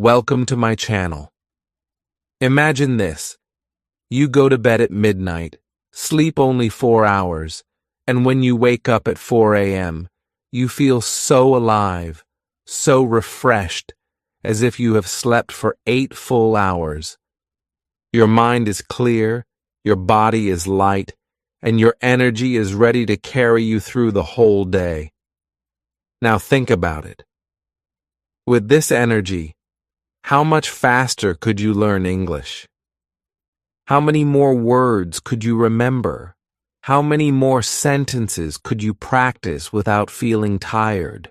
Welcome to my channel. Imagine this. You go to bed at midnight, sleep only 4 hours, and when you wake up at 4 a.m., you feel so alive, so refreshed, as if you have slept for 8 full hours. Your mind is clear, your body is light, and your energy is ready to carry you through the whole day. Now think about it. With this energy, how much faster could you learn English? How many more words could you remember? How many more sentences could you practice without feeling tired?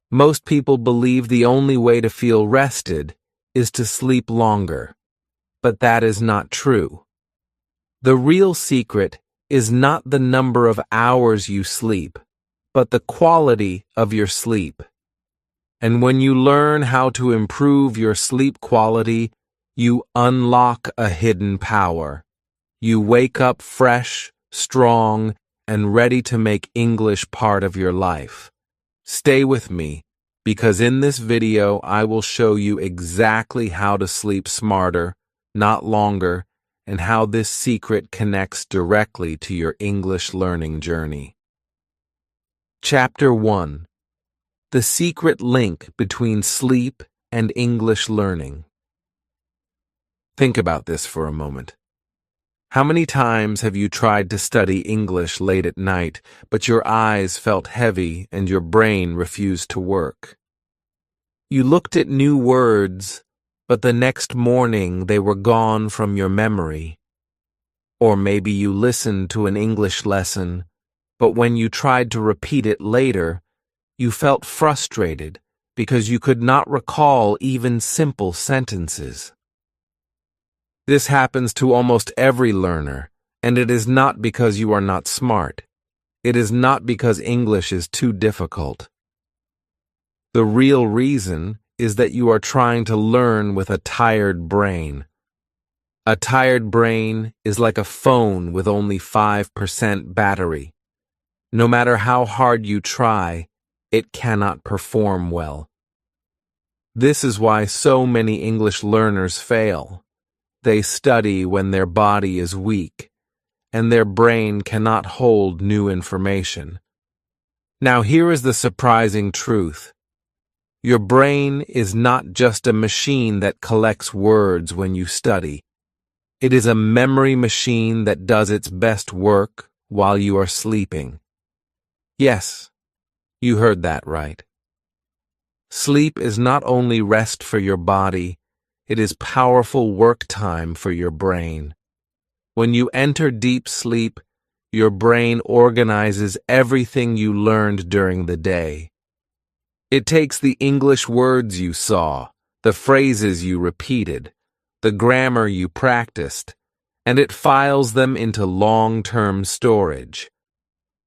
Most people believe the only way to feel rested is to sleep longer, but that is not true. The real secret is not the number of hours you sleep, but the quality of your sleep. And when you learn how to improve your sleep quality, you unlock a hidden power. You wake up fresh, strong, and ready to make English part of your life. Stay with me, because in this video I will show you exactly how to sleep smarter, not longer, and how this secret connects directly to your English learning journey. Chapter 1. The secret link between sleep and English learning. Think about this for a moment. How many times have you tried to study English late at night, but your eyes felt heavy and your brain refused to work? You looked at new words, but the next morning they were gone from your memory. Or maybe you listened to an English lesson, but when you tried to repeat it later, you felt frustrated because you could not recall even simple sentences. This happens to almost every learner, and it is not because you are not smart. It is not because English is too difficult. The real reason is that you are trying to learn with a tired brain. A tired brain is like a phone with only 5% battery. No matter how hard you try, it cannot perform well. This is why so many English learners fail. They study when their body is weak, and their brain cannot hold new information. Now here is the surprising truth. Your brain is not just a machine that collects words when you study. It is a memory machine that does its best work while you are sleeping. Yes, you heard that right. Sleep is not only rest for your body, it is powerful work time for your brain. When you enter deep sleep, your brain organizes everything you learned during the day. It takes the English words you saw, the phrases you repeated, the grammar you practiced, and it files them into long-term storage.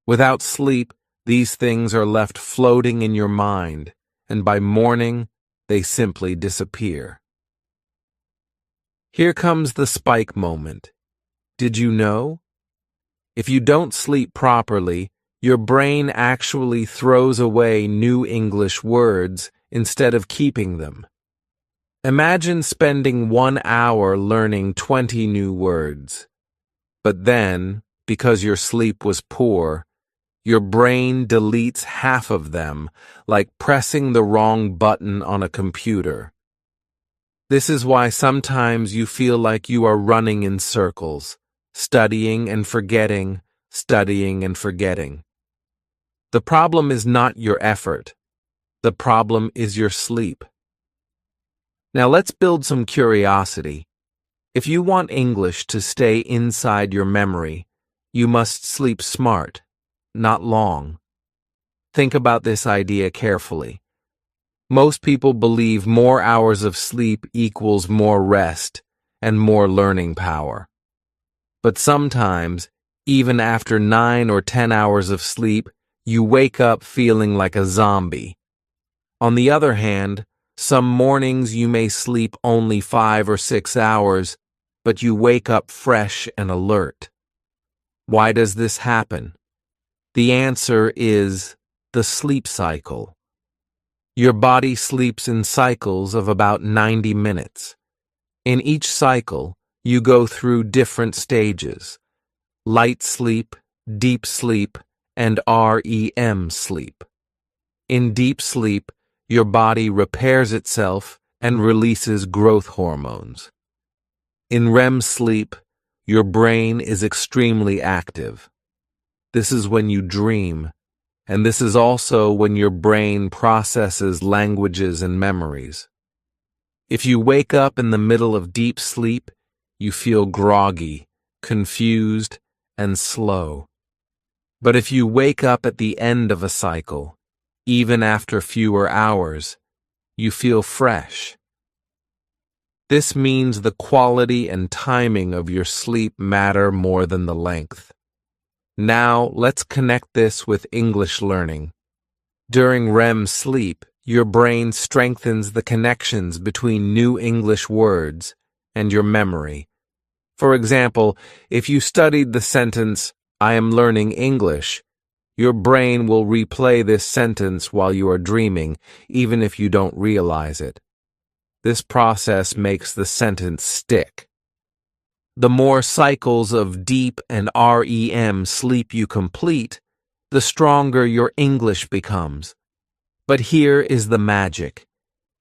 Without sleep, these things are left floating in your mind, and by morning, they simply disappear. Here comes the spike moment. Did you know? If you don't sleep properly, your brain actually throws away new English words instead of keeping them. Imagine spending 1 hour learning 20 new words. But then, because your sleep was poor, your brain deletes half of them, like pressing the wrong button on a computer. This is why sometimes you feel like you are running in circles, studying and forgetting, studying and forgetting. The problem is not your effort. The problem is your sleep. Now let's build some curiosity. If you want English to stay inside your memory, you must sleep smart, not long. Think about this idea carefully. Most people believe more hours of sleep equals more rest and more learning power. But sometimes, even after 9 or 10 hours of sleep, you wake up feeling like a zombie. On the other hand, some mornings you may sleep only 5 or 6 hours, but you wake up fresh and alert. Why does this happen? The answer is the sleep cycle. Your body sleeps in cycles of about 90 minutes. In each cycle, you go through different stages: light sleep, deep sleep, and REM sleep. In deep sleep, your body repairs itself and releases growth hormones. In REM sleep, your brain is extremely active. This is when you dream, and this is also when your brain processes languages and memories. If you wake up in the middle of deep sleep, you feel groggy, confused, and slow. But if you wake up at the end of a cycle, even after fewer hours, you feel fresh. This means the quality and timing of your sleep matter more than the length. Now, let's connect this with English learning. During REM sleep, your brain strengthens the connections between new English words and your memory. For example, if you studied the sentence, "I am learning English," your brain will replay this sentence while you are dreaming, even if you don't realize it. This process makes the sentence stick. The more cycles of deep and REM sleep you complete, the stronger your English becomes. But here is the magic.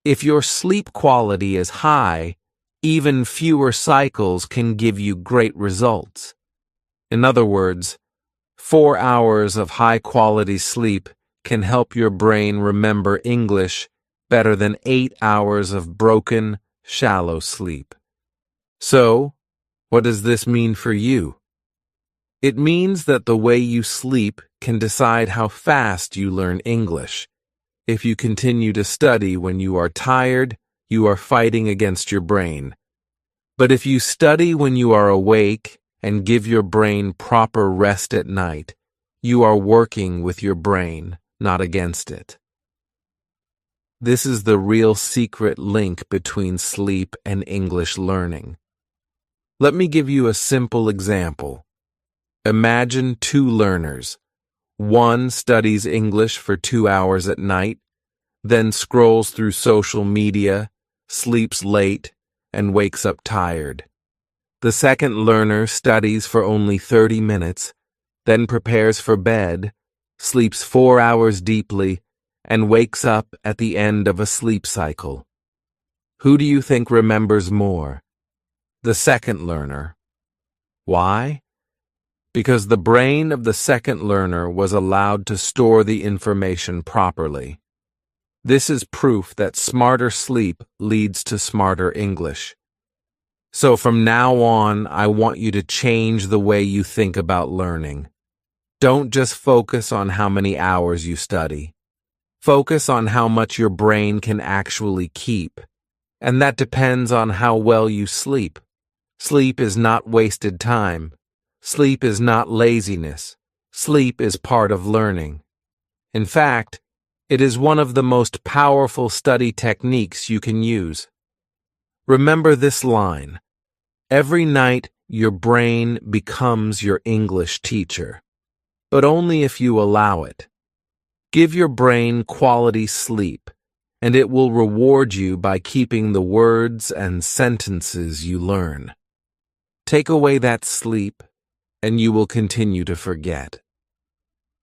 If your sleep quality is high, even fewer cycles can give you great results. In other words, 4 hours of high-quality sleep can help your brain remember English better than 8 hours of broken, shallow sleep. So, what does this mean for you? It means that the way you sleep can decide how fast you learn English. If you continue to study when you are tired, you are fighting against your brain. But if you study when you are awake and give your brain proper rest at night, you are working with your brain, not against it. This is the real secret link between sleep and English learning. Let me give you a simple example. Imagine 2 learners. One studies English for 2 hours at night, then scrolls through social media, sleeps late, and wakes up tired. The second learner studies for only 30 minutes, then prepares for bed, sleeps 4 hours deeply, and wakes up at the end of a sleep cycle. Who do you think remembers more? The second learner. Why? Because the brain of the second learner was allowed to store the information properly. This is proof that smarter sleep leads to smarter English. So from now on, I want you to change the way you think about learning. Don't just focus on how many hours you study. Focus on how much your brain can actually keep, and that depends on how well you sleep. Sleep is not wasted time. Sleep is not laziness. Sleep is part of learning. In fact, it is one of the most powerful study techniques you can use. Remember this line: every night your brain becomes your English teacher, but only if you allow it. Give your brain quality sleep, and it will reward you by keeping the words and sentences you learn. Take away that sleep, and you will continue to forget.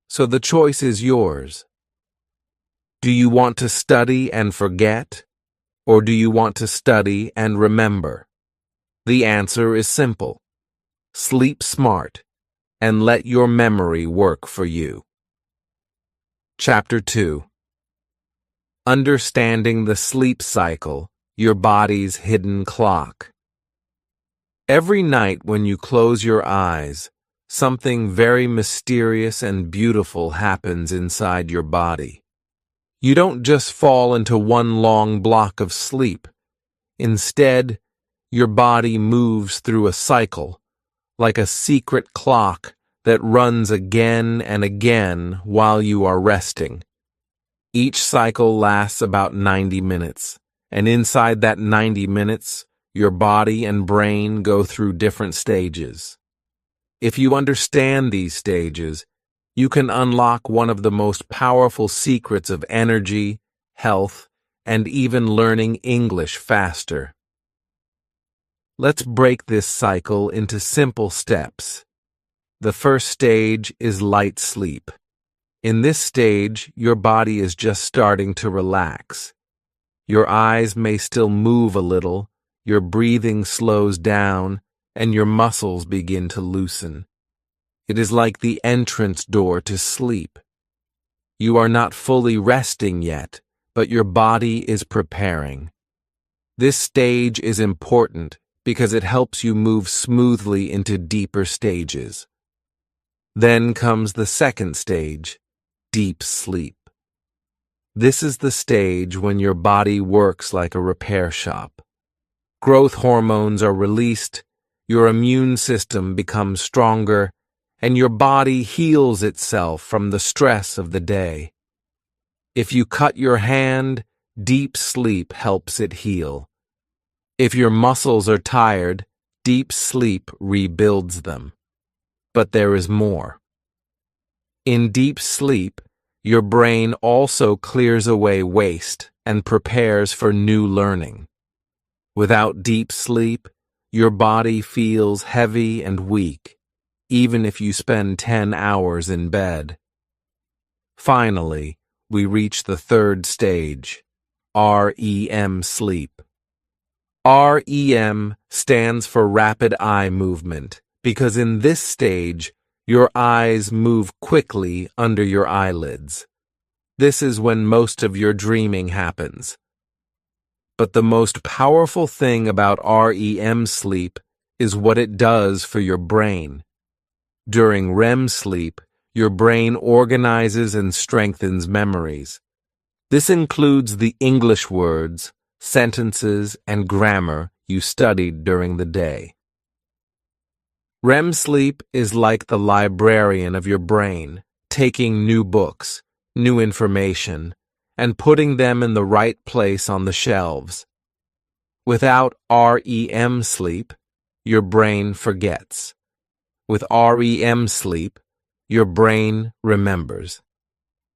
So the choice is yours. Do you want to study and forget, or do you want to study and remember? The answer is simple. Sleep smart, and let your memory work for you. Chapter 2. Understanding the sleep cycle, your body's hidden clock. Every night when you close your eyes, something very mysterious and beautiful happens inside your body. You don't just fall into one long block of sleep. Instead, your body moves through a cycle, like a secret clock that runs again and again while you are resting. Each cycle lasts about 90 minutes, and inside that 90 minutes, your body and brain go through different stages. If you understand these stages, you can unlock one of the most powerful secrets of energy, health, and even learning English faster. Let's break this cycle into simple steps. The first stage is light sleep. In this stage, your body is just starting to relax. Your eyes may still move a little, your breathing slows down, and your muscles begin to loosen. It is like the entrance door to sleep. You are not fully resting yet, but your body is preparing. This stage is important because it helps you move smoothly into deeper stages. Then comes the second stage, deep sleep. This is the stage when your body works like a repair shop. Growth hormones are released, your immune system becomes stronger, and your body heals itself from the stress of the day. If you cut your hand, deep sleep helps it heal. If your muscles are tired, deep sleep rebuilds them. But there is more. In deep sleep, your brain also clears away waste and prepares for new learning. Without deep sleep, your body feels heavy and weak, even if you spend 10 hours in bed. Finally, we reach the third stage, REM sleep. REM stands for rapid eye movement because in this stage, your eyes move quickly under your eyelids. This is when most of your dreaming happens. But the most powerful thing about REM sleep is what it does for your brain. During REM sleep, your brain organizes and strengthens memories. This includes the English words, sentences, and grammar you studied during the day. REM sleep is like the librarian of your brain, taking new books, new information, and putting them in the right place on the shelves. Without REM sleep, your brain forgets. With REM sleep, your brain remembers.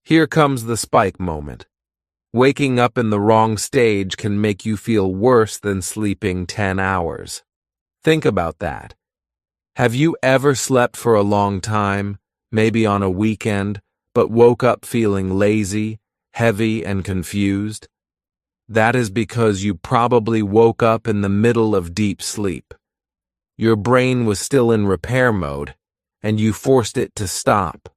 Here comes the spike moment. Waking up in the wrong stage can make you feel worse than sleeping 10 hours. Think about that. Have you ever slept for a long time, maybe on a weekend, but woke up feeling lazy, heavy, and confused? That is because you probably woke up in the middle of deep sleep. Your brain was still in repair mode, and you forced it to stop.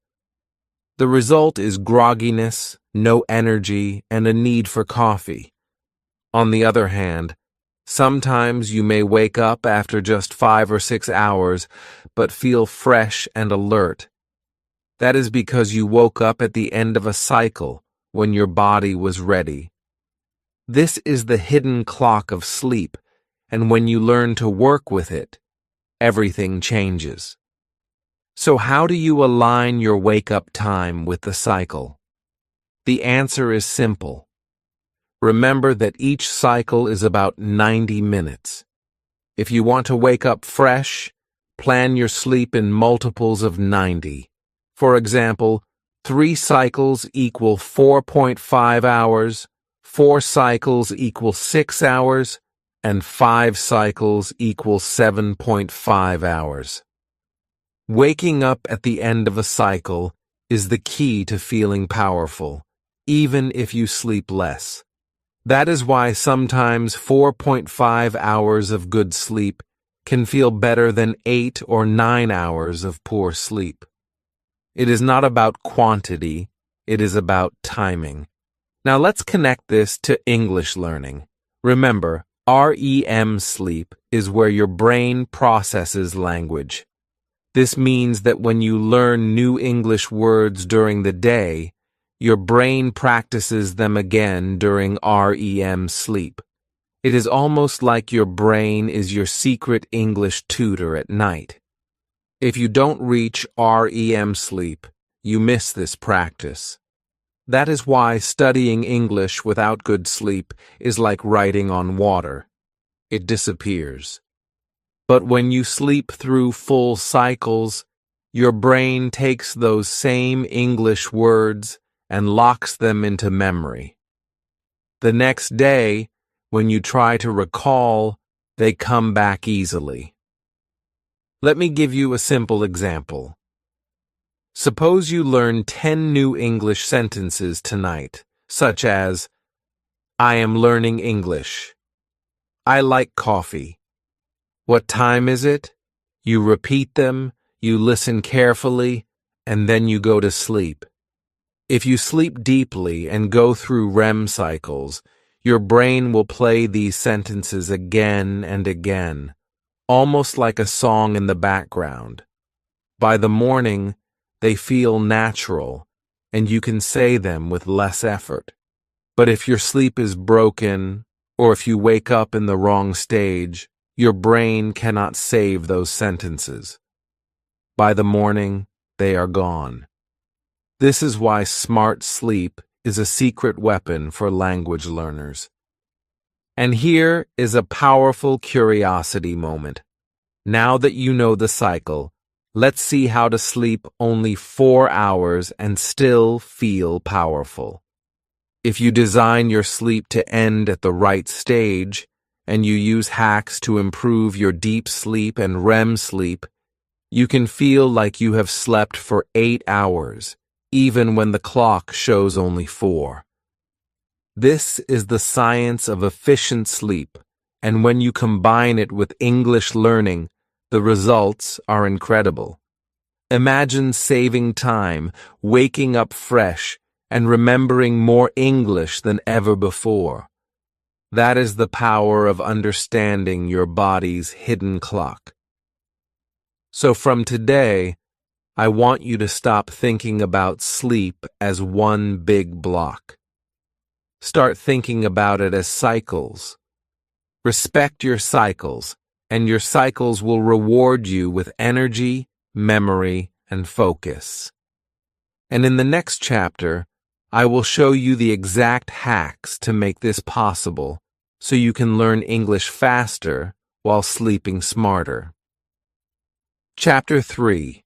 The result is grogginess, no energy, and a need for coffee. On the other hand, sometimes you may wake up after just 5 or 6 hours, but feel fresh and alert. That is because you woke up at the end of a cycle when your body was ready. This is the hidden clock of sleep, and when you learn to work with it, everything changes. So how do you align your wake-up time with the cycle? The answer is simple. Remember that each cycle is about 90 minutes. If you want to wake up fresh, plan your sleep in multiples of 90. For example, 3 cycles equal 4.5 hours, 4 cycles equal 6 hours, and 5 cycles equal 7.5 hours. Waking up at the end of a cycle is the key to feeling powerful, even if you sleep less. That is why sometimes 4.5 hours of good sleep can feel better than 8 or 9 hours of poor sleep. It is not about quantity, it is about timing. Now let's connect this to English learning. Remember, REM sleep is where your brain processes language. This means that when you learn new English words during the day, your brain practices them again during REM sleep. It is almost like your brain is your secret English tutor at night. If you don't reach REM sleep, you miss this practice. That is why studying English without good sleep is like writing on water. It disappears. But when you sleep through full cycles, your brain takes those same English words and locks them into memory. The next day, when you try to recall, they come back easily. Let me give you a simple example. Suppose you learn 10 new English sentences tonight, such as, I am learning English. I like coffee. What time is it? You repeat them, you listen carefully, and then you go to sleep. If you sleep deeply and go through REM cycles, your brain will play these sentences again and again, almost like a song in the background. By the morning, they feel natural, and you can say them with less effort. But if your sleep is broken, or if you wake up in the wrong stage, your brain cannot save those sentences. By the morning, they are gone. This is why smart sleep is a secret weapon for language learners. And here is a powerful curiosity moment. Now that you know the cycle, let's see how to sleep only 4 hours and still feel powerful. If you design your sleep to end at the right stage, and you use hacks to improve your deep sleep and REM sleep, you can feel like you have slept for 8 hours, even when the clock shows only 4. This is the science of efficient sleep, and when you combine it with English learning, the results are incredible. Imagine saving time, waking up fresh, and remembering more English than ever before. That is the power of understanding your body's hidden clock. So from today, I want you to stop thinking about sleep as one big block. Start thinking about it as cycles. Respect your cycles, and your cycles will reward you with energy, memory, and focus. And in the next chapter, I will show you the exact hacks to make this possible so you can learn English faster while sleeping smarter. Chapter 3.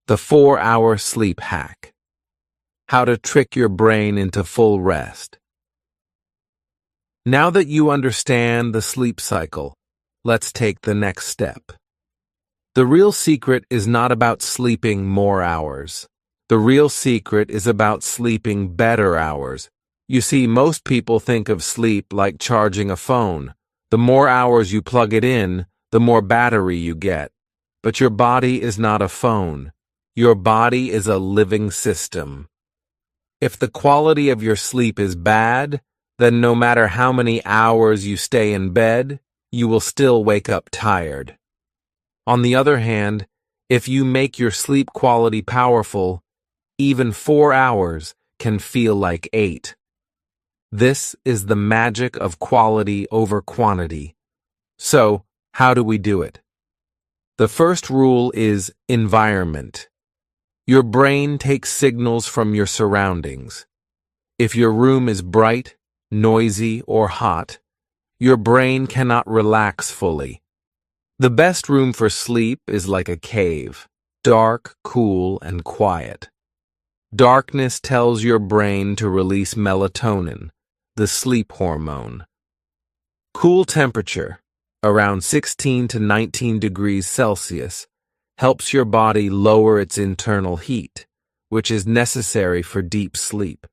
The 4-hour sleep hack. How to trick your brain into full rest. Now that you understand the sleep cycle, let's take the next step. The real secret is not about sleeping more hours. The real secret is about sleeping better hours. You see, most people think of sleep like charging a phone. The more hours you plug it in, the more battery you get. But your body is not a phone. Your body is a living system. If the quality of your sleep is bad, then no matter how many hours you stay in bed, you will still wake up tired. On the other hand, if you make your sleep quality powerful, even 4 hours can feel like 8. This is the magic of quality over quantity. So, how do we do it? The first rule is environment. Your brain takes signals from your surroundings. If your room is bright, noisy, or hot, your brain cannot relax fully. The best room for sleep is like a cave, dark, cool, and quiet. Darkness tells your brain to release melatonin, the sleep hormone. Cool temperature, around 16 to 19 degrees Celsius, helps your body lower its internal heat, which is necessary for deep sleep.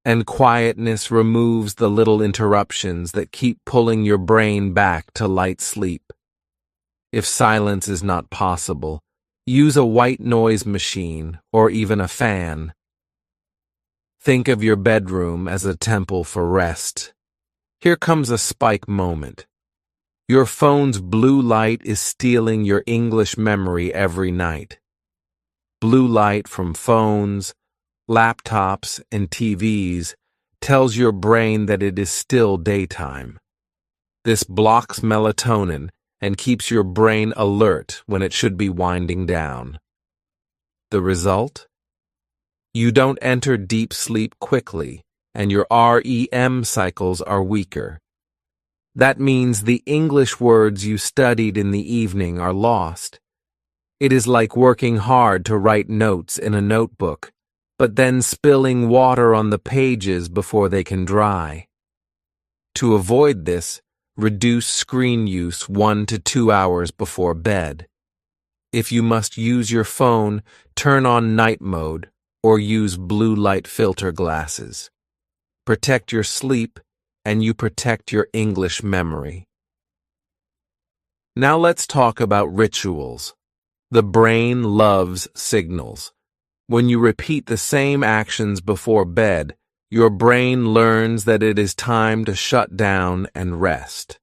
And quietness removes the little interruptions that keep pulling your brain back to light sleep. If silence is not possible, use a white noise machine or even a fan. Think of your bedroom as a temple for rest. Here comes a spike moment. Your phone's blue light is stealing your English memory every night. Blue light from phones, laptops, and TVs tells your brain that it is still daytime. This blocks melatonin and keeps your brain alert when it should be winding down. The result? You don't enter deep sleep quickly, and your REM cycles are weaker. That means the English words you studied in the evening are lost. It is like working hard to write notes in a notebook. but then spilling water on the pages before they can dry. To avoid this, reduce screen use 1 to 2 hours before bed. If you must use your phone, turn on night mode or use blue light filter glasses. Protect your sleep, and you protect your English memory. Now let's talk about rituals. The brain loves signals. When you repeat the same actions before bed, your brain learns that it is time to shut down and rest.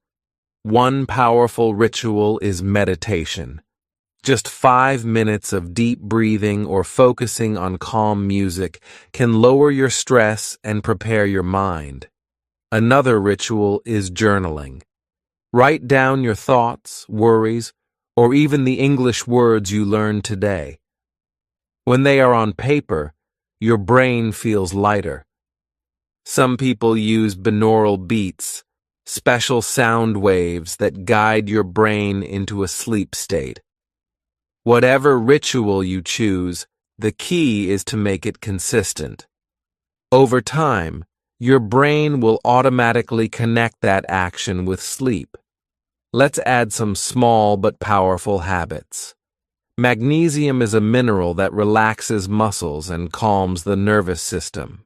One powerful ritual is meditation. Just 5 minutes of deep breathing or focusing on calm music can lower your stress and prepare your mind. Another ritual is journaling. Write down your thoughts, worries, or even the English words you learned today. When they are on paper, your brain feels lighter. Some people use binaural beats, special sound waves that guide your brain into a sleep state. Whatever ritual you choose, the key is to make it consistent. Over time, your brain will automatically connect that action with sleep. Let's add some small but powerful habits. Magnesium is a mineral that relaxes muscles and calms the nervous system.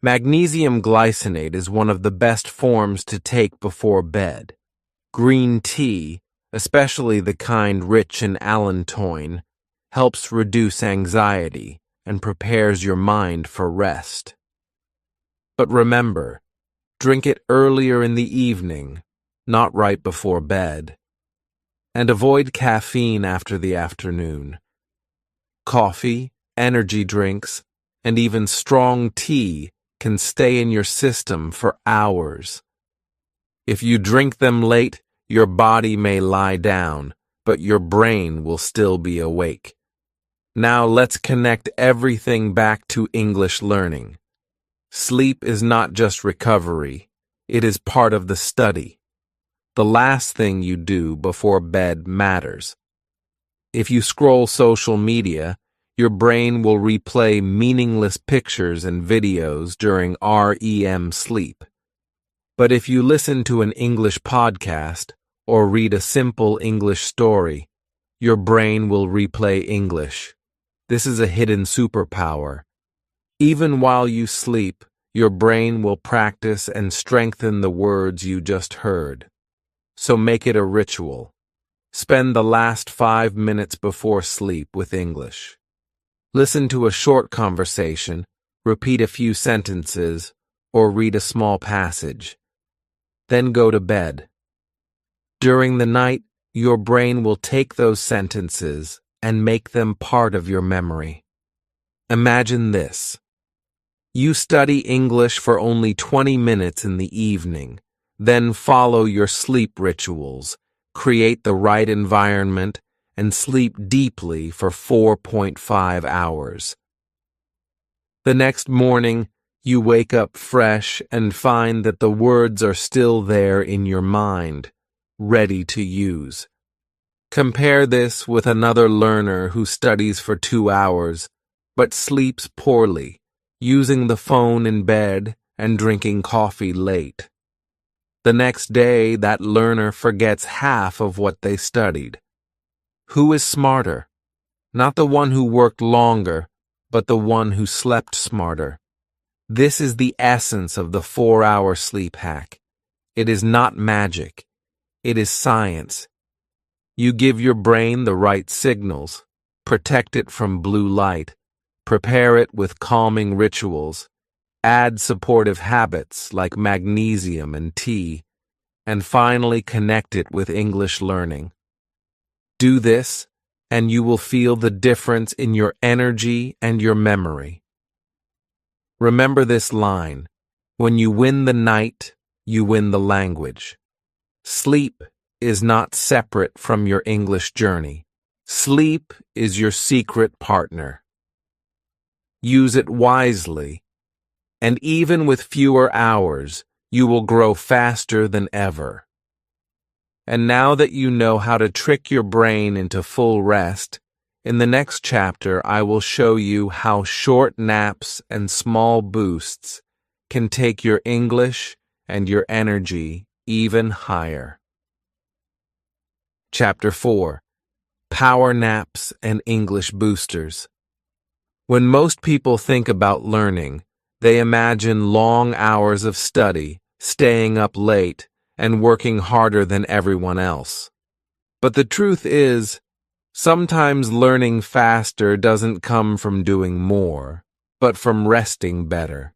Magnesium glycinate is one of the best forms to take before bed. Green tea, especially the kind rich in allantoin, helps reduce anxiety and prepares your mind for rest. But remember, drink it earlier in the evening, not right before bed. And avoid caffeine after the afternoon. Coffee, energy drinks, and even strong tea can stay in your system for hours. If you drink them late, your body may lie down, but your brain will still be awake. Now let's connect everything back to English learning. Sleep is not just recovery, it is part of the study. The last thing you do before bed matters. If you scroll social media, your brain will replay meaningless pictures and videos during REM sleep. But if you listen to an English podcast or read a simple English story, your brain will replay English. This is a hidden superpower. Even while you sleep, your brain will practice and strengthen the words you just heard. So make it a ritual. Spend the last 5 minutes before sleep with English. Listen to a short conversation, repeat a few sentences, or read a small passage. Then go to bed. During the night, your brain will take those sentences and make them part of your memory. Imagine this. You study English for only 20 minutes in the evening, then follow your sleep rituals, create the right environment, and sleep deeply for 4.5 hours. The next morning, you wake up fresh and find that the words are still there in your mind, ready to use. Compare this with another learner who studies for 2 hours, but sleeps poorly, using the phone in bed and drinking coffee late. The next day, that learner forgets half of what they studied. Who is smarter? Not the one who worked longer, but the one who slept smarter. This is the essence of the 4-hour sleep hack. It is not magic. It is science. You give your brain the right signals, protect it from blue light, prepare it with calming rituals, add supportive habits like magnesium and tea, and finally connect it with English learning. Do this, and you will feel the difference in your energy and your memory. Remember this line: when you win the night, you win the language. Sleep is not separate from your English journey. Sleep is your secret partner. Use it wisely, and even with fewer hours, you will grow faster than ever. And now that you know how to trick your brain into full rest, In the next chapter, I will show you how short naps and small boosts can take your English and your energy even higher. Chapter 4. Power Naps and English Boosters. When most people think about learning, they imagine long hours of study, staying up late, and working harder than everyone else. But the truth is, sometimes learning faster doesn't come from doing more, but from resting better.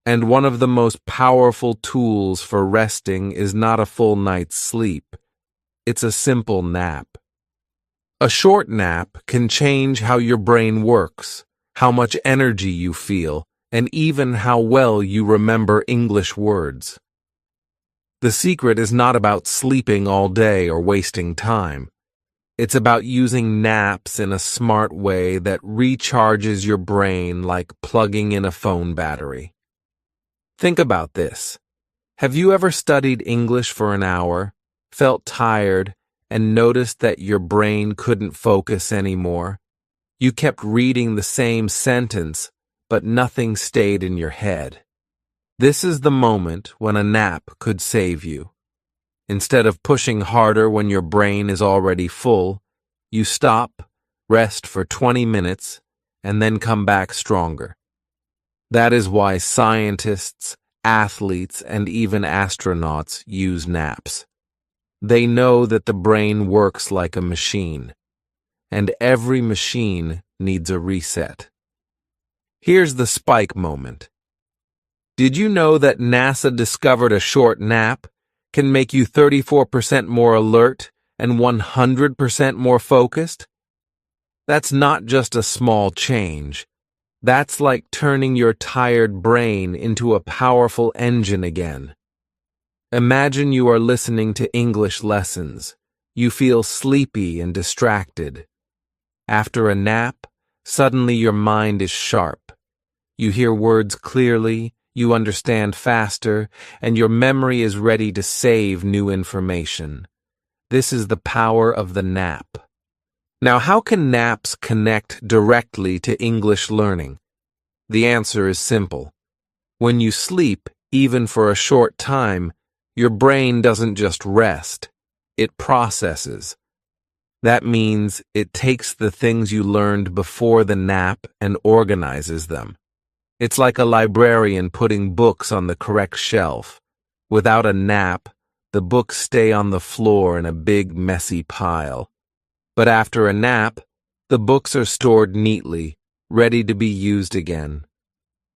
And one of the most powerful tools for resting is not a full night's sleep. It's a simple nap. A short nap can change how your brain works, how much energy you feel, and even how well you remember English words. The secret is not about sleeping all day or wasting time. It's about using naps in a smart way that recharges your brain like plugging in a phone battery. Think about this. Have you ever studied English for an hour, felt tired, and noticed that your brain couldn't focus anymore? You kept reading the same sentence, but nothing stayed in your head. This is the moment when a nap could save you. Instead of pushing harder when your brain is already full, you stop, rest for 20 minutes, and then come back stronger. That is why scientists, athletes, and even astronauts use naps. They know that the brain works like a machine, and every machine needs a reset. Here's the spike moment. Did you know that NASA discovered a short nap can make you 34% more alert and 100% more focused? That's not just a small change. That's like turning your tired brain into a powerful engine again. Imagine you are listening to English lessons. You feel sleepy and distracted. After a nap, suddenly your mind is sharp. You hear words clearly, you understand faster, and your memory is ready to save new information. This is the power of the nap. Now, how can naps connect directly to English learning? The answer is simple. When you sleep, even for a short time, your brain doesn't just rest, it processes. That means it takes the things you learned before the nap and organizes them. It's like a librarian putting books on the correct shelf. Without a nap, the books stay on the floor in a big, messy pile. But after a nap, the books are stored neatly, ready to be used again.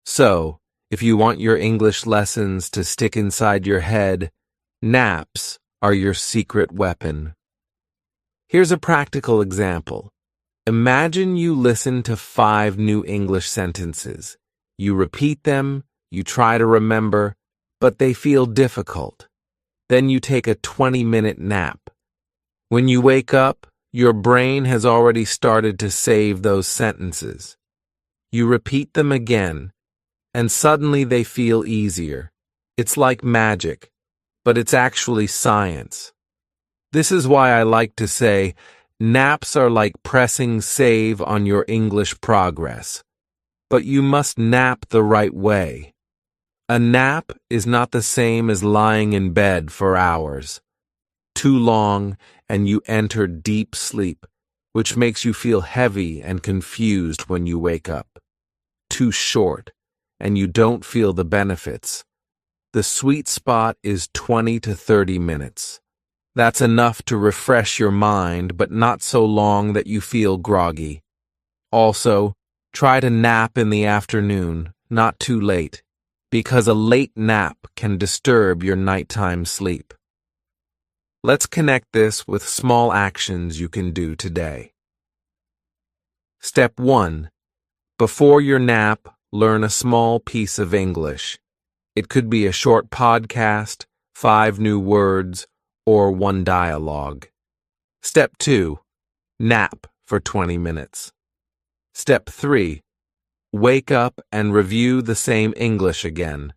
So, if you want your English lessons to stick inside your head, naps are your secret weapon. Here's a practical example. Imagine you listen to 5 new English sentences. You repeat them, you try to remember, but they feel difficult. Then you take a 20-minute nap. When you wake up, your brain has already started to save those sentences. You repeat them again, and suddenly they feel easier. It's like magic, but it's actually science. This is why I like to say, naps are like pressing save on your English progress. But you must nap the right way. A nap is not the same as lying in bed for hours. Too long, and you enter deep sleep, which makes you feel heavy and confused when you wake up. Too short, and you don't feel the benefits. The sweet spot is 20 to 30 minutes. That's enough to refresh your mind, but not so long that you feel groggy. Also, try to nap in the afternoon, not too late, because a late nap can disturb your nighttime sleep. Let's connect this with small actions you can do today. Step 1. Before your nap, learn a small piece of English. It could be a short podcast, 5 new words, or 1 dialogue. Step 2. Nap for 20 minutes. Step 3. Wake up and review the same English again.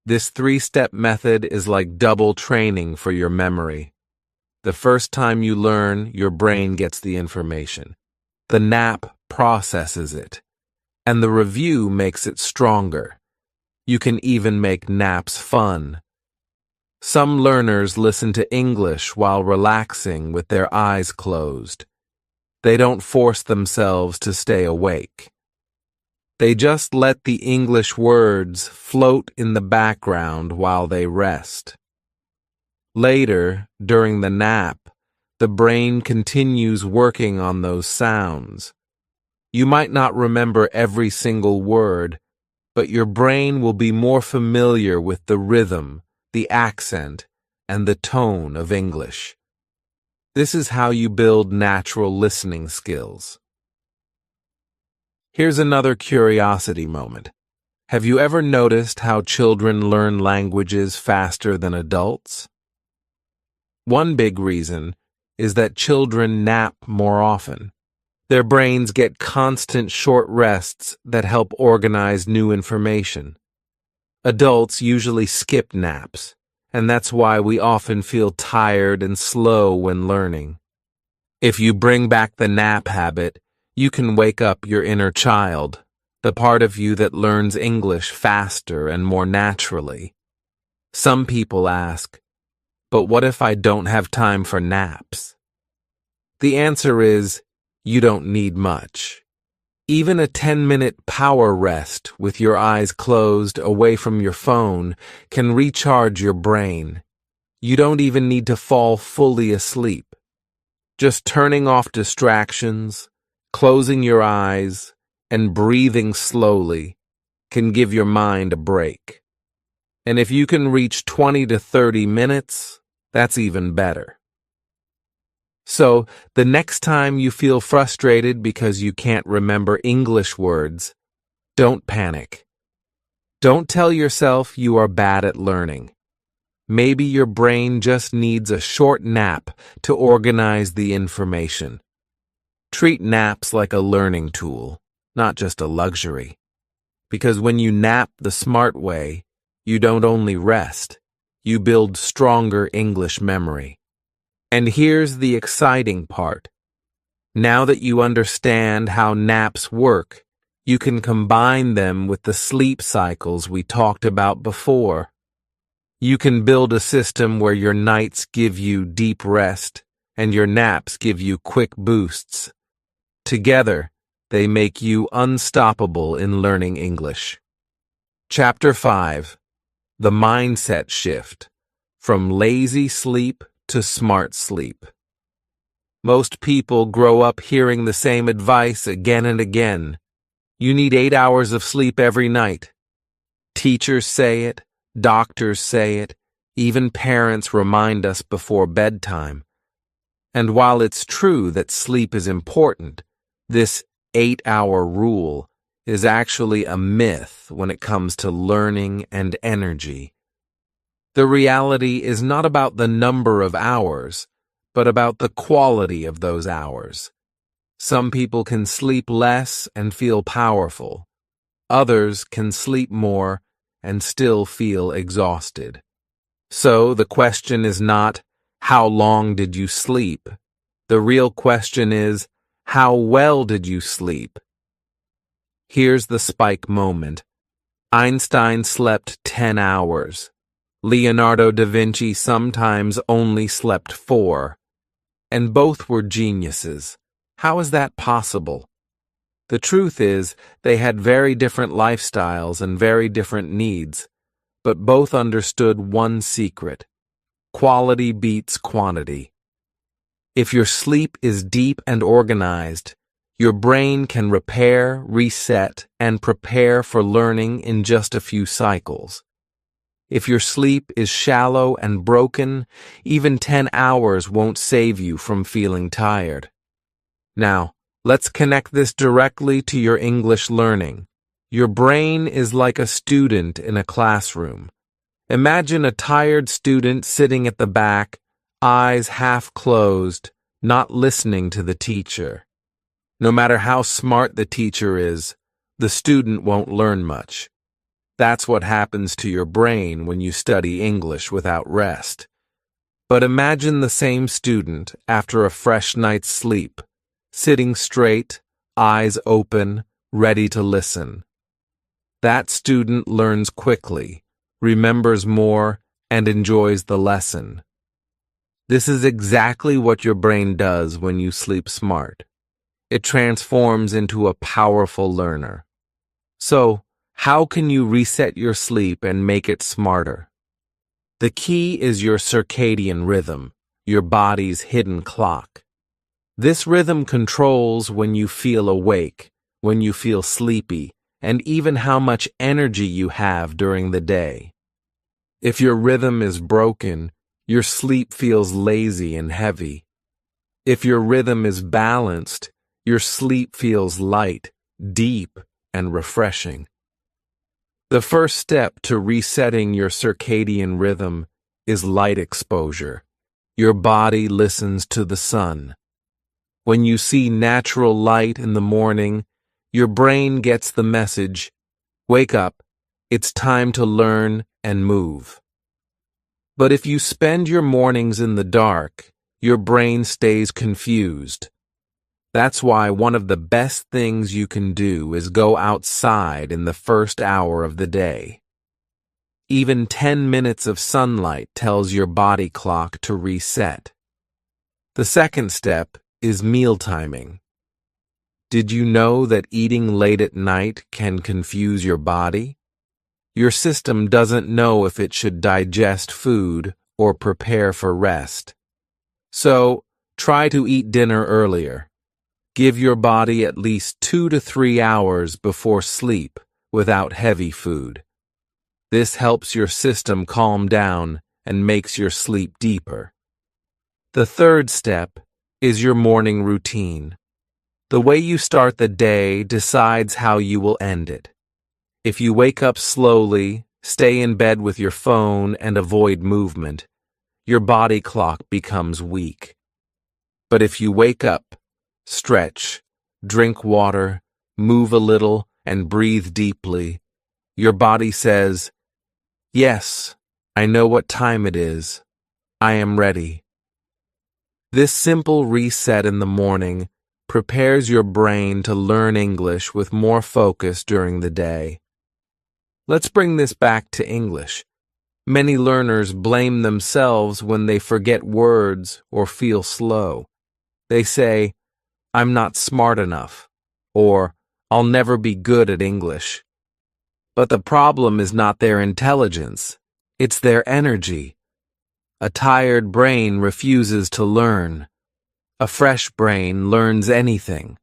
This 3-step method is like double training for your memory. The first time you learn, your brain gets the information. The nap processes it, and the review makes it stronger. You can even make naps fun. Some learners listen to English while relaxing with their eyes closed. They don't force themselves to stay awake. They just let the English words float in the background while they rest. Later, during the nap, the brain continues working on those sounds. You might not remember every single word, but your brain will be more familiar with the rhythm, the accent, and the tone of English. This is how you build natural listening skills. Here's another curiosity moment. Have you ever noticed how children learn languages faster than adults? One big reason is that children nap more often. Their brains get constant short rests that help organize new information. Adults usually skip naps, and that's why we often feel tired and slow when learning. If you bring back the nap habit, you can wake up your inner child, the part of you that learns English faster and more naturally. Some people ask, but what if I don't have time for naps? The answer is, you don't need much. Even a 10-minute power rest with your eyes closed away from your phone can recharge your brain. You don't even need to fall fully asleep. Just turning off distractions, closing your eyes, and breathing slowly can give your mind a break. And if you can reach 20 to 30 minutes, that's even better. So, the next time you feel frustrated because you can't remember English words, don't panic. Don't tell yourself you are bad at learning. Maybe your brain just needs a short nap to organize the information. Treat naps like a learning tool, not just a luxury. Because when you nap the smart way, you don't only rest, you build stronger English memory. And here's the exciting part. Now that you understand how naps work, you can combine them with the sleep cycles we talked about before. You can build a system where your nights give you deep rest and your naps give you quick boosts. Together, they make you unstoppable in learning English. Chapter 5. The Mindset Shift. From Lazy Sleep to Smart Sleep. Most people grow up hearing the same advice again and again. You need 8 hours of sleep every night. Teachers say it, doctors say it, even parents remind us before bedtime. And while it's true that sleep is important, this 8-hour rule is actually a myth when it comes to learning and energy. The reality is not about the number of hours, but about the quality of those hours. Some people can sleep less and feel powerful. Others can sleep more and still feel exhausted. So the question is not, how long did you sleep? The real question is, how well did you sleep? Here's the spike moment. Einstein slept 10 hours. Leonardo da Vinci sometimes only slept 4. And both were geniuses. How is that possible? The truth is, they had very different lifestyles and very different needs, but both understood one secret. Quality beats quantity. If your sleep is deep and organized, your brain can repair, reset, and prepare for learning in just a few cycles. If your sleep is shallow and broken, even 10 hours won't save you from feeling tired. Now, let's connect this directly to your English learning. Your brain is like a student in a classroom. Imagine a tired student sitting at the back, eyes half closed, not listening to the teacher. No matter how smart the teacher is, the student won't learn much. That's what happens to your brain when you study English without rest. But imagine the same student after a fresh night's sleep. sitting straight, eyes open, ready to listen. That student learns quickly, remembers more, and enjoys the lesson. This is exactly what your brain does when you sleep smart. It transforms into a powerful learner. So, how can you reset your sleep and make it smarter? The key is your circadian rhythm, your body's hidden clock. This rhythm controls when you feel awake, when you feel sleepy, and even how much energy you have during the day. If your rhythm is broken, your sleep feels lazy and heavy. If your rhythm is balanced, your sleep feels light, deep, and refreshing. The first step to resetting your circadian rhythm is light exposure. Your body listens to the sun. When you see natural light in the morning, your brain gets the message, wake up, it's time to learn and move. But if you spend your mornings in the dark, your brain stays confused. That's why one of the best things you can do is go outside in the first hour of the day. Even 10 minutes of sunlight tells your body clock to reset. The second step is meal timing. Did you know that eating late at night can confuse your body? Your system doesn't know if it should digest food or prepare for rest. So, try to eat dinner earlier. Give your body at least 2 to 3 hours before sleep without heavy food. This helps your system calm down and makes your sleep deeper. The third step is your morning routine. The way you start the day decides how you will end it. If you wake up slowly, stay in bed with your phone, and avoid movement, your body clock becomes weak. But if you wake up, stretch, drink water, move a little, and breathe deeply, your body says, "Yes, I know what time it is. I am ready." This simple reset in the morning prepares your brain to learn English with more focus during the day. Let's bring this back to English. Many learners blame themselves when they forget words or feel slow. They say, "I'm not smart enough," or "I'll never be good at English." But the problem is not their intelligence, it's their energy. A tired brain refuses to learn. A fresh brain learns anything.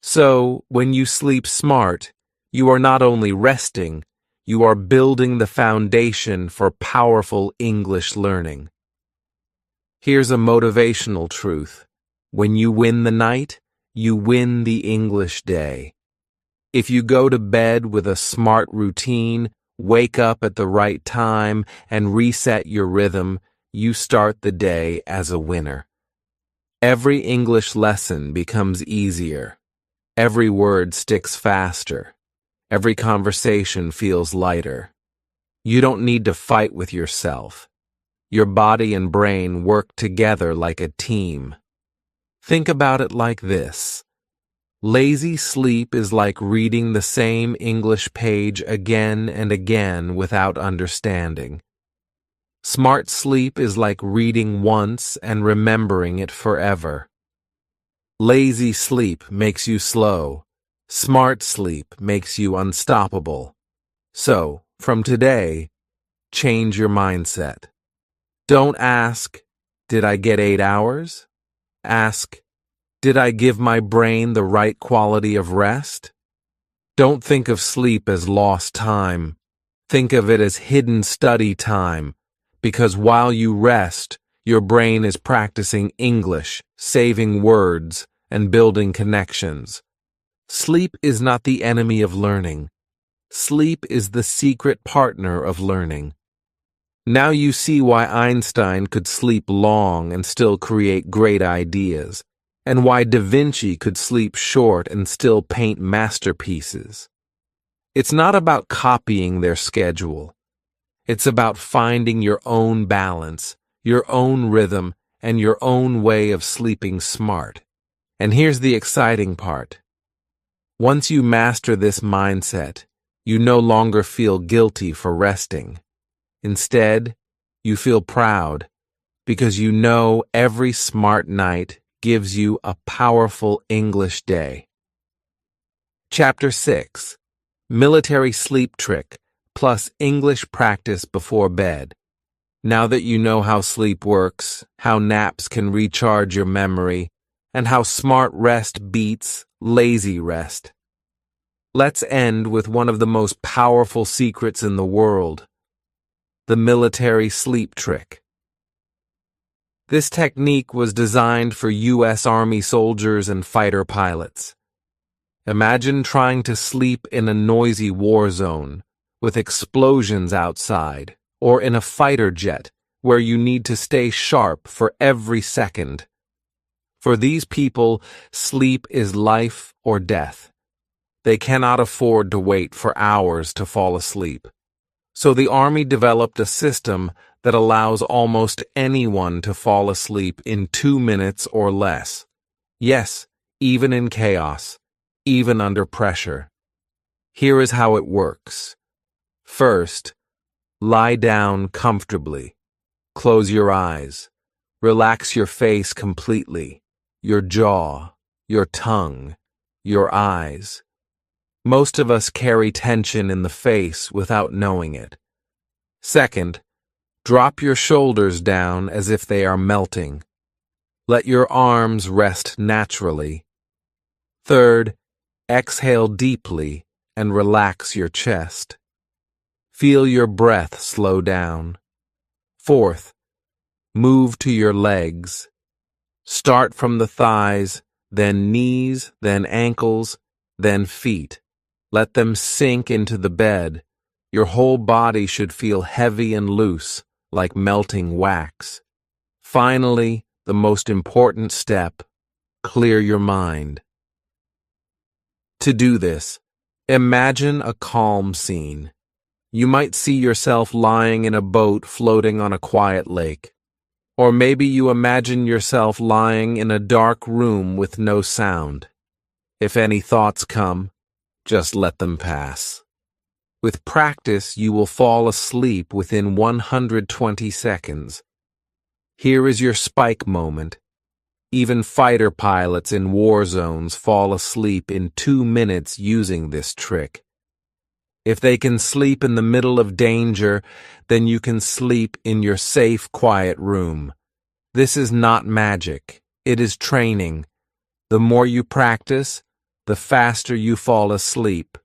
So, when you sleep smart, you are not only resting, you are building the foundation for powerful English learning. Here's a motivational truth. When you win the night, you win the English day. If you go to bed with a smart routine, wake up at the right time, and reset your rhythm, you start the day as a winner. Every English lesson becomes easier. Every word sticks faster. Every conversation feels lighter. You don't need to fight with yourself. Your body and brain work together like a team. Think about it like this. Lazy sleep is like reading the same English page again and again without understanding. Smart sleep is like reading once and remembering it forever. Lazy sleep makes you slow. Smart sleep makes you unstoppable. So, from today, change your mindset. Don't ask, "Did I get 8 hours?" Ask, "Did I give my brain the right quality of rest?" Don't think of sleep as lost time. Think of it as hidden study time, because while you rest, your brain is practicing English, saving words, and building connections. Sleep is not the enemy of learning. Sleep is the secret partner of learning. Now you see why Einstein could sleep long and still create great ideas, and why Da Vinci could sleep short and still paint masterpieces. It's not about copying their schedule. It's about finding your own balance, your own rhythm, and your own way of sleeping smart. And here's the exciting part. Once you master this mindset, you no longer feel guilty for resting. Instead, you feel proud because you know every smart night gives you a powerful English day. Chapter 6. Military Sleep Trick plus English Practice Before Bed. Now that you know how sleep works, how naps can recharge your memory, and how smart rest beats lazy rest, let's end with one of the most powerful secrets in the world: the military sleep trick. This technique was designed for U.S. Army soldiers and fighter pilots. Imagine trying to sleep in a noisy war zone, with explosions outside, or in a fighter jet, where you need to stay sharp for every second. For these people, sleep is life or death. They cannot afford to wait for hours to fall asleep. So the Army developed a system that allows almost anyone to fall asleep in 2 minutes or less. Yes, even in chaos, even under pressure. Here is how it works. First, lie down comfortably. Close your eyes. Relax your face completely, your jaw, your tongue, your eyes. Most of us carry tension in the face without knowing it. Second, drop your shoulders down as if they are melting. Let your arms rest naturally. Third, exhale deeply and relax your chest. Feel your breath slow down. Fourth, move to your legs. Start from the thighs, then knees, then ankles, then feet. Let them sink into the bed. Your whole body should feel heavy and loose, like melting wax. Finally, the most important step: clear your mind. To do this, imagine a calm scene. You might see yourself lying in a boat floating on a quiet lake. Or maybe you imagine yourself lying in a dark room with no sound. If any thoughts come, just let them pass. With practice, you will fall asleep within 120 seconds. Here is your spike moment. Even fighter pilots in war zones fall asleep in 2 minutes using this trick. If they can sleep in the middle of danger, then you can sleep in your safe, quiet room. This is not magic. It is training. The more you practice, the faster you fall asleep.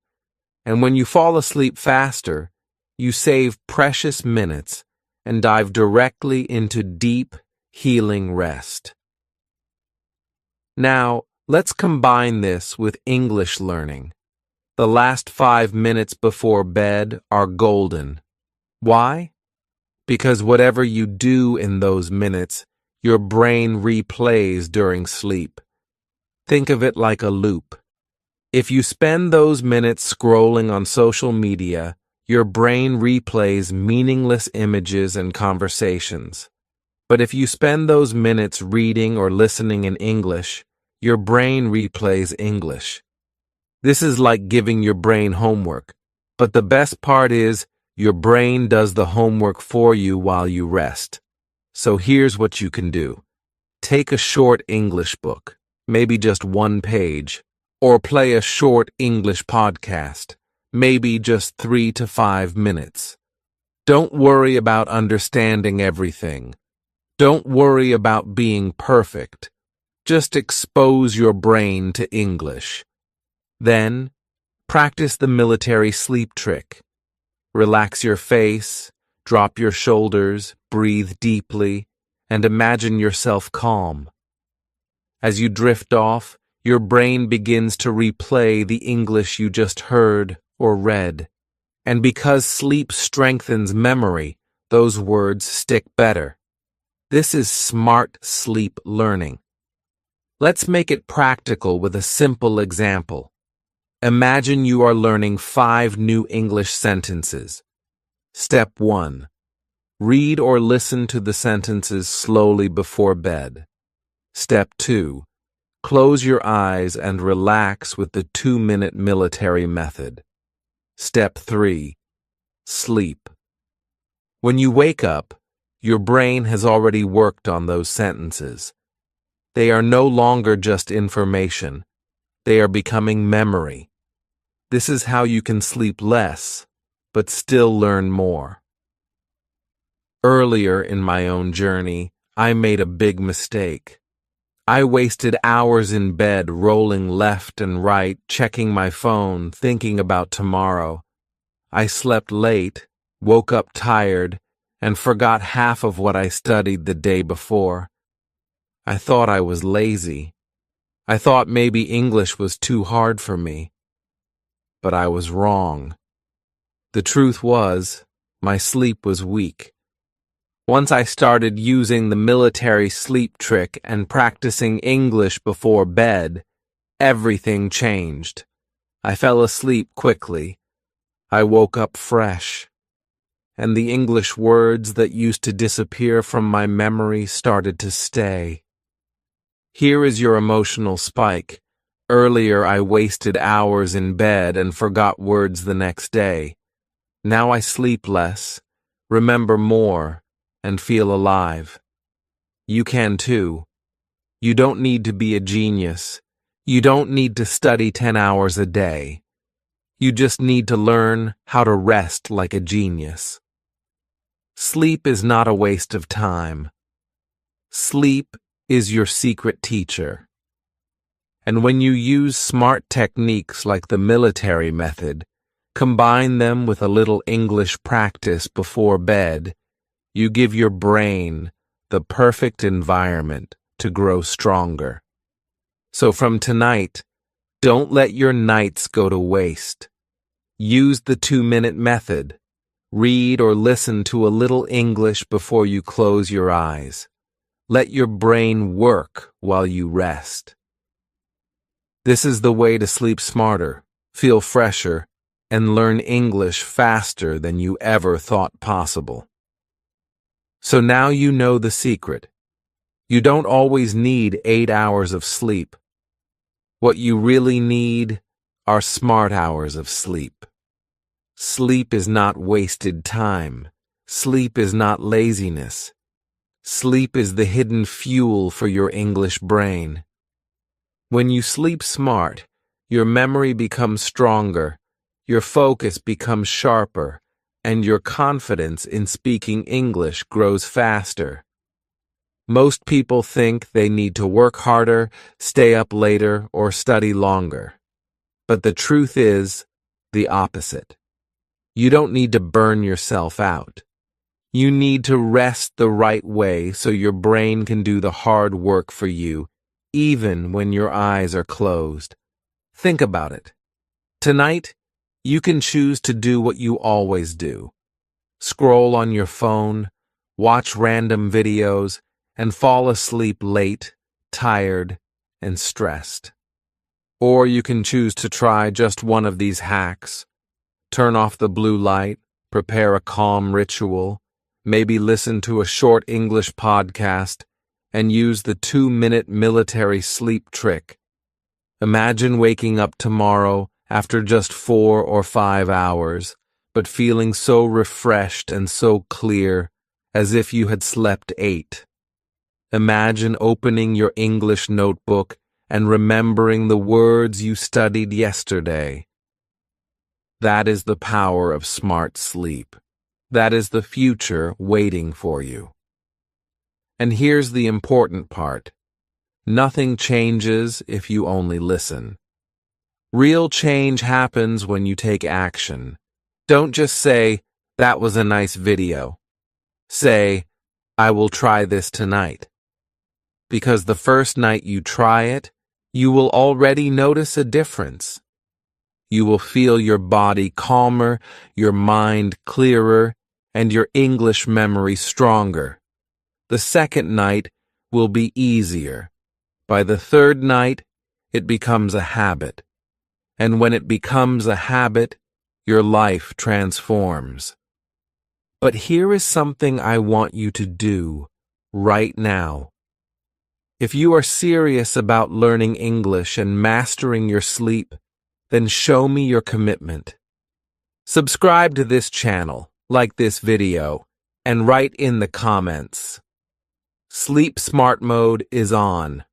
And when you fall asleep faster, you save precious minutes and dive directly into deep, healing rest. Now, let's combine this with English learning. The last 5 minutes before bed are golden. Why? Because whatever you do in those minutes, your brain replays during sleep. Think of it like a loop. If you spend those minutes scrolling on social media, your brain replays meaningless images and conversations. But if you spend those minutes reading or listening in English, your brain replays English. This is like giving your brain homework. But the best part is, your brain does the homework for you while you rest. So here's what you can do. Take a short English book, maybe just 1 page, or play a short English podcast, maybe just 3 to 5 minutes. Don't worry about understanding everything. Don't worry about being perfect. Just expose your brain to English. Then, practice the military sleep trick. Relax your face, drop your shoulders, breathe deeply, and imagine yourself calm. As you drift off, your brain begins to replay the English you just heard or read. And because sleep strengthens memory, those words stick better. This is smart sleep learning. Let's make it practical with a simple example. Imagine you are learning 5 new English sentences. Step 1. Read or listen to the sentences slowly before bed. Step 2. Close your eyes and relax with the 2-minute military method. Step 3. Sleep. When you wake up, your brain has already worked on those sentences. They are no longer just information. They are becoming memory. This is how you can sleep less, but still learn more. Earlier in my own journey, I made a big mistake. I wasted hours in bed rolling left and right, checking my phone, thinking about tomorrow. I slept late, woke up tired, and forgot half of what I studied the day before. I thought I was lazy. I thought maybe English was too hard for me. But I was wrong. The truth was, my sleep was weak. Once I started using the military sleep trick and practicing English before bed, everything changed. I fell asleep quickly. I woke up fresh. And the English words that used to disappear from my memory started to stay. Here is your emotional spike. Earlier I wasted hours in bed and forgot words the next day. Now I sleep less, remember more, and feel alive. You can too. You don't need to be a genius. You don't need to study 10 hours a day. You just need to learn how to rest like a genius. Sleep is not a waste of time. Sleep is your secret teacher. And when you use smart techniques like the military method, combine them with a little English practice before bed, you give your brain the perfect environment to grow stronger. So from tonight, don't let your nights go to waste. Use the 2-minute method. Read or listen to a little English before you close your eyes. Let your brain work while you rest. This is the way to sleep smarter, feel fresher, and learn English faster than you ever thought possible. So now you know the secret. You don't always need 8 hours of sleep. What you really need are smart hours of sleep. Sleep is not wasted time. Sleep is not laziness. Sleep is the hidden fuel for your English brain. When you sleep smart, your memory becomes stronger, your focus becomes sharper, and your confidence in speaking English grows faster. Most people think they need to work harder, stay up later, or study longer. But the truth is the opposite. You don't need to burn yourself out. You need to rest the right way so your brain can do the hard work for you, even when your eyes are closed. Think about it. Tonight, you can choose to do what you always do. Scroll on your phone, watch random videos, and fall asleep late, tired, and stressed. Or you can choose to try just one of these hacks. Turn off the blue light, prepare a calm ritual, maybe listen to a short English podcast, and use the 2-minute military sleep trick. Imagine waking up tomorrow after just 4 or 5 hours, but feeling so refreshed and so clear, as if you had slept 8. Imagine opening your English notebook and remembering the words you studied yesterday. That is the power of smart sleep. That is the future waiting for you. And here's the important part. Nothing changes if you only listen. Real change happens when you take action. Don't just say, "That was a nice video." Say, "I will try this tonight." Because the first night you try it, you will already notice a difference. You will feel your body calmer, your mind clearer, and your English memory stronger. The second night will be easier. By the third night, it becomes a habit. And when it becomes a habit, your life transforms. But here is something I want you to do right now. If you are serious about learning English and mastering your sleep, then show me your commitment. Subscribe to this channel, like this video, and write in the comments. Sleep Smart Mode is on.